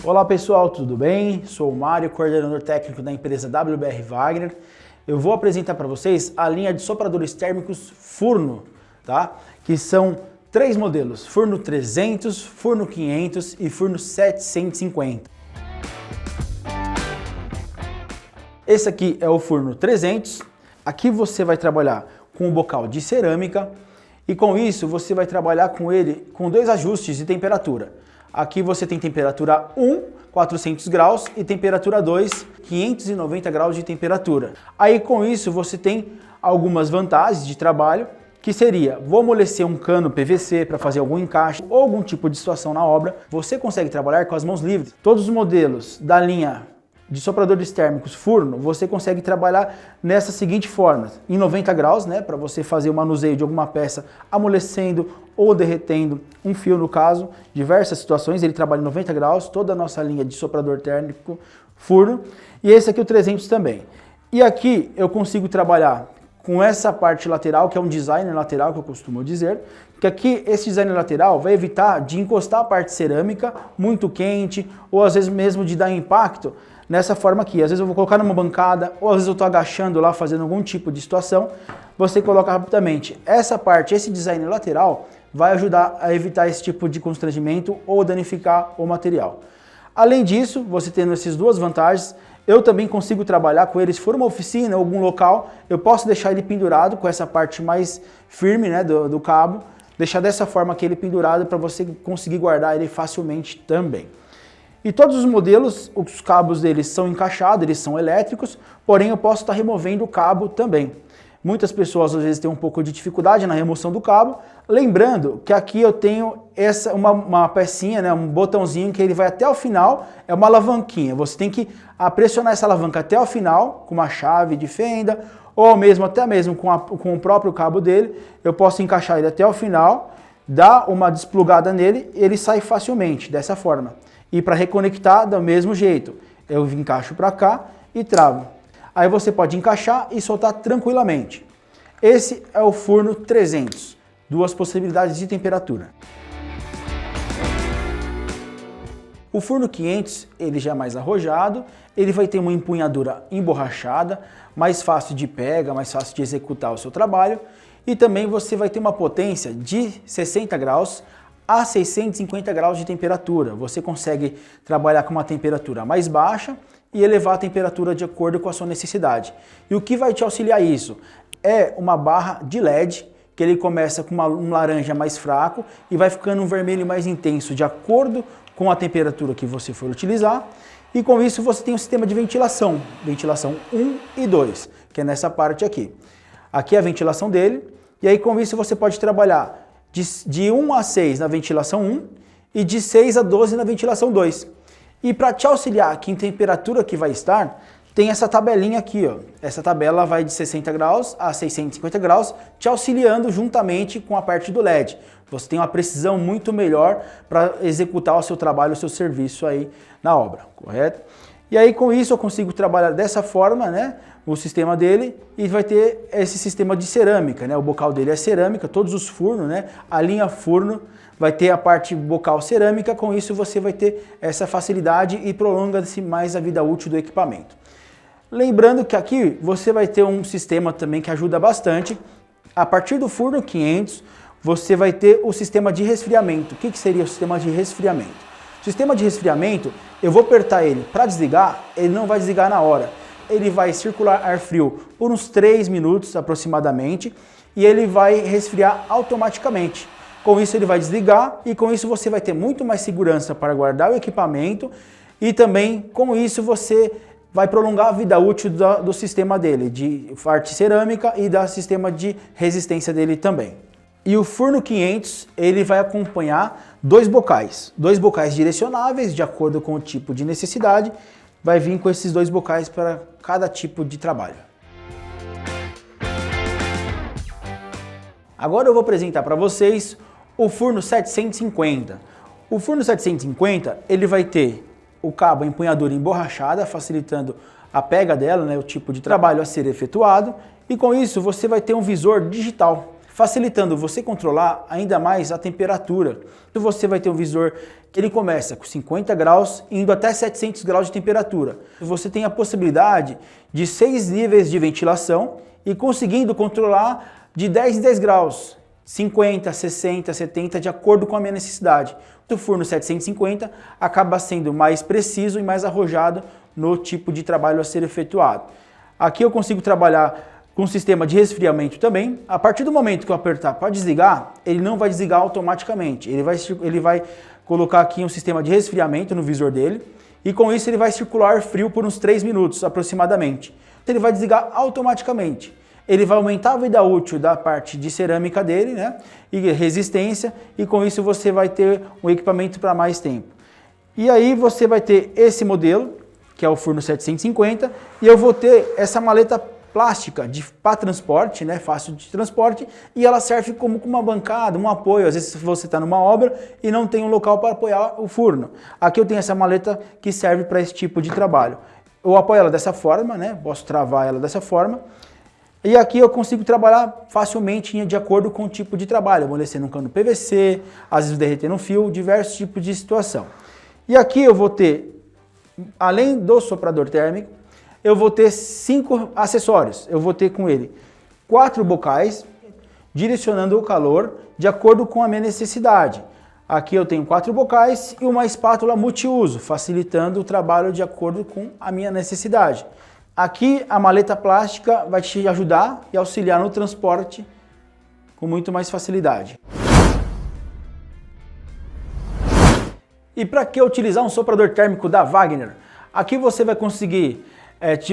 Olá pessoal, tudo bem? Sou o Mário, coordenador técnico da empresa WBR Wagner. Eu vou apresentar para vocês a linha de sopradores térmicos Furno, tá? Que são 3 modelos, Furno 300, Furno 500 e Furno 750. Esse aqui é o Furno 300, aqui você vai trabalhar com o bocal de cerâmica e com isso você vai trabalhar com ele com 2 ajustes de temperatura. Aqui você tem temperatura 1, 400 graus e temperatura 2, 590 graus de temperatura. Aí com isso você tem algumas vantagens de trabalho, que seria, vou amolecer um cano PVC para fazer algum encaixe ou algum tipo de situação na obra, você consegue trabalhar com as mãos livres. Todos os modelos da linha de sopradores térmicos Furno, você consegue trabalhar nessa seguinte forma, em 90 graus, né, para você fazer o manuseio de alguma peça amolecendo ou derretendo um fio no caso, diversas situações, ele trabalha em 90 graus, toda a nossa linha de soprador térmico Furno, e esse aqui o 300 também. E aqui eu consigo trabalhar com essa parte lateral, que é um designer lateral que eu costumo dizer, que aqui esse designer lateral vai evitar de encostar a parte cerâmica muito quente, ou às vezes mesmo de dar impacto nessa forma aqui. Às vezes eu vou colocar numa bancada, ou às vezes eu estou agachando lá, fazendo algum tipo de situação, você coloca rapidamente. Essa parte, esse design lateral, vai ajudar a evitar esse tipo de constrangimento ou danificar o material. Além disso, você tendo essas duas vantagens, eu também consigo trabalhar com ele, se for uma oficina ou algum local, eu posso deixar ele pendurado com essa parte mais firme, né, do cabo, deixar dessa forma aqui ele pendurado para você conseguir guardar ele facilmente também. E todos os modelos, os cabos deles são encaixados, eles são elétricos, porém eu posso estar removendo o cabo também. Muitas pessoas às vezes têm um pouco de dificuldade na remoção do cabo, lembrando que aqui eu tenho uma pecinha, né, um botãozinho que ele vai até o final, é uma alavanquinha. Você tem que pressionar essa alavanca até o final, com uma chave de fenda, ou mesmo até mesmo com o próprio cabo dele, eu posso encaixar ele até o final, dar uma desplugada nele e ele sai facilmente, dessa forma. E para reconectar, do mesmo jeito, eu encaixo para cá e travo. Aí você pode encaixar e soltar tranquilamente. Esse é o Furno 300, 2 possibilidades de temperatura. O Furno 500, ele já é mais arrojado, ele vai ter uma empunhadura emborrachada, mais fácil de pega, mais fácil de executar o seu trabalho, e também você vai ter uma potência de 60 graus a 650 graus de temperatura. Você consegue trabalhar com uma temperatura mais baixa e elevar a temperatura de acordo com a sua necessidade. E o que vai te auxiliar isso? É uma barra de LED, que ele começa com um laranja mais fraco e vai ficando um vermelho mais intenso de acordo com a temperatura que você for utilizar. E com isso você tem um sistema de ventilação, ventilação 1 e 2, que é nessa parte aqui. Aqui é a ventilação dele, e aí com isso você pode trabalhar de 1 a 6 na ventilação 1 e de 6 a 12 na ventilação 2. E para te auxiliar aqui em temperatura que vai estar, tem essa tabelinha aqui, ó. Essa tabela vai de 60 graus a 650 graus, te auxiliando juntamente com a parte do LED. Você tem uma precisão muito melhor para executar o seu trabalho, o seu serviço aí na obra, correto? E aí com isso eu consigo trabalhar dessa forma, né, o sistema dele, e vai ter esse sistema de cerâmica, né, o bocal dele é cerâmica, todos os Furnos, né, a linha Furno vai ter a parte bocal cerâmica, com isso você vai ter essa facilidade e prolonga-se mais a vida útil do equipamento. Lembrando que aqui você vai ter um sistema também que ajuda bastante, a partir do Furno 500 você vai ter o sistema de resfriamento. O que seria o sistema de resfriamento? O sistema de resfriamento, eu vou apertar ele para desligar, ele não vai desligar na hora. Ele vai circular ar frio por uns 3 minutos aproximadamente e ele vai resfriar automaticamente. Com isso ele vai desligar e com isso você vai ter muito mais segurança para guardar o equipamento e também com isso você vai prolongar a vida útil do sistema dele, de parte cerâmica e do sistema de resistência dele também. E o Furno 500, ele vai acompanhar 2 bocais direcionáveis de acordo com o tipo de necessidade, vai vir com esses 2 bocais para cada tipo de trabalho. Agora eu vou apresentar para vocês o Furno 750. O Furno 750, ele vai ter o cabo, a empunhadura emborrachada, facilitando a pega dela, né, o tipo de trabalho a ser efetuado, e com isso você vai ter um visor digital, facilitando você controlar ainda mais a temperatura. Então você vai ter um visor que ele começa com 50 graus indo até 700 graus de temperatura. Você tem a possibilidade de 6 níveis de ventilação e conseguindo controlar de 10 em 10 graus, 50, 60, 70, de acordo com a minha necessidade. O forno 750 acaba sendo mais preciso e mais arrojado no tipo de trabalho a ser efetuado. Aqui eu consigo trabalhar com um sistema de resfriamento também. A partir do momento que eu apertar para desligar, ele não vai desligar automaticamente. Ele vai colocar aqui um sistema de resfriamento no visor dele e com isso ele vai circular frio por uns 3 minutos aproximadamente. Então ele vai desligar automaticamente. Ele vai aumentar a vida útil da parte de cerâmica dele, né? E resistência, e com isso você vai ter um equipamento para mais tempo. E aí você vai ter esse modelo, que é o forno 750, e eu vou ter essa maleta plástica para transporte, né? Fácil de transporte, e ela serve como uma bancada, um apoio. Às vezes você está numa obra e não tem um local para apoiar o forno. Aqui eu tenho essa maleta que serve para esse tipo de trabalho. Eu apoio ela dessa forma, né? Posso travar ela dessa forma. E aqui eu consigo trabalhar facilmente de acordo com o tipo de trabalho, amolecendo um cano PVC, às vezes derretendo um fio, diversos tipos de situação. E aqui eu vou ter, além do soprador térmico, eu vou ter 5 acessórios. Eu vou ter com ele 4 bocais, direcionando o calor de acordo com a minha necessidade. Aqui eu tenho 4 bocais e uma espátula multiuso, facilitando o trabalho de acordo com a minha necessidade. Aqui a maleta plástica vai te ajudar e auxiliar no transporte com muito mais facilidade. E para que utilizar um soprador térmico da Wagner? Aqui você vai conseguir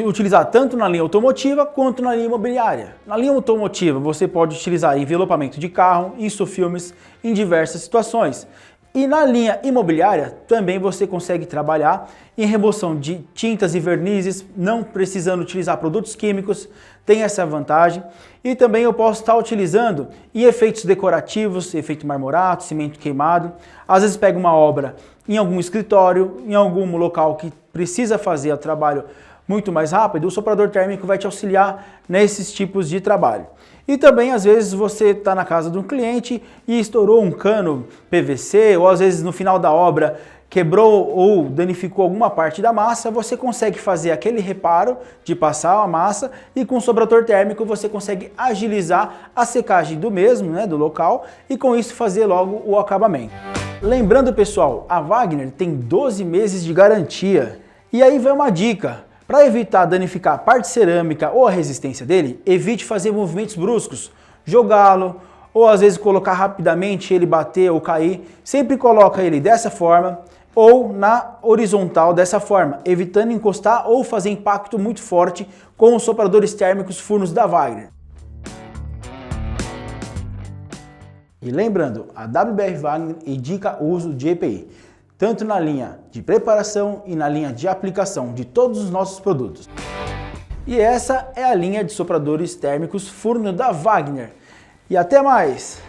utilizar tanto na linha automotiva quanto na linha imobiliária. Na linha automotiva você pode utilizar envelopamento de carro, isofilmes em diversas situações. E na linha imobiliária também você consegue trabalhar em remoção de tintas e vernizes, não precisando utilizar produtos químicos, tem essa vantagem. E também eu posso estar utilizando em efeitos decorativos, efeito marmorato, cimento queimado. Às vezes pego uma obra em algum escritório, em algum local que precisa fazer o trabalho muito mais rápido, o soprador térmico vai te auxiliar nesses tipos de trabalho. E também, às vezes, você está na casa de um cliente e estourou um cano PVC, ou às vezes no final da obra quebrou ou danificou alguma parte da massa, você consegue fazer aquele reparo de passar a massa e com o soprador térmico você consegue agilizar a secagem do mesmo, né, do local, e com isso fazer logo o acabamento. Lembrando, pessoal, a Wagner tem 12 meses de garantia. E aí vai uma dica. Para evitar danificar a parte cerâmica ou a resistência dele, evite fazer movimentos bruscos, jogá-lo ou às vezes colocar rapidamente ele bater ou cair. Sempre coloca ele dessa forma ou na horizontal dessa forma, evitando encostar ou fazer impacto muito forte com os sopradores térmicos fornos da Wagner. E lembrando, a WBR Wagner indica o uso de EPI, tanto na linha de preparação e na linha de aplicação de todos os nossos produtos. E essa é a linha de sopradores térmicos forno da Wagner. E até mais!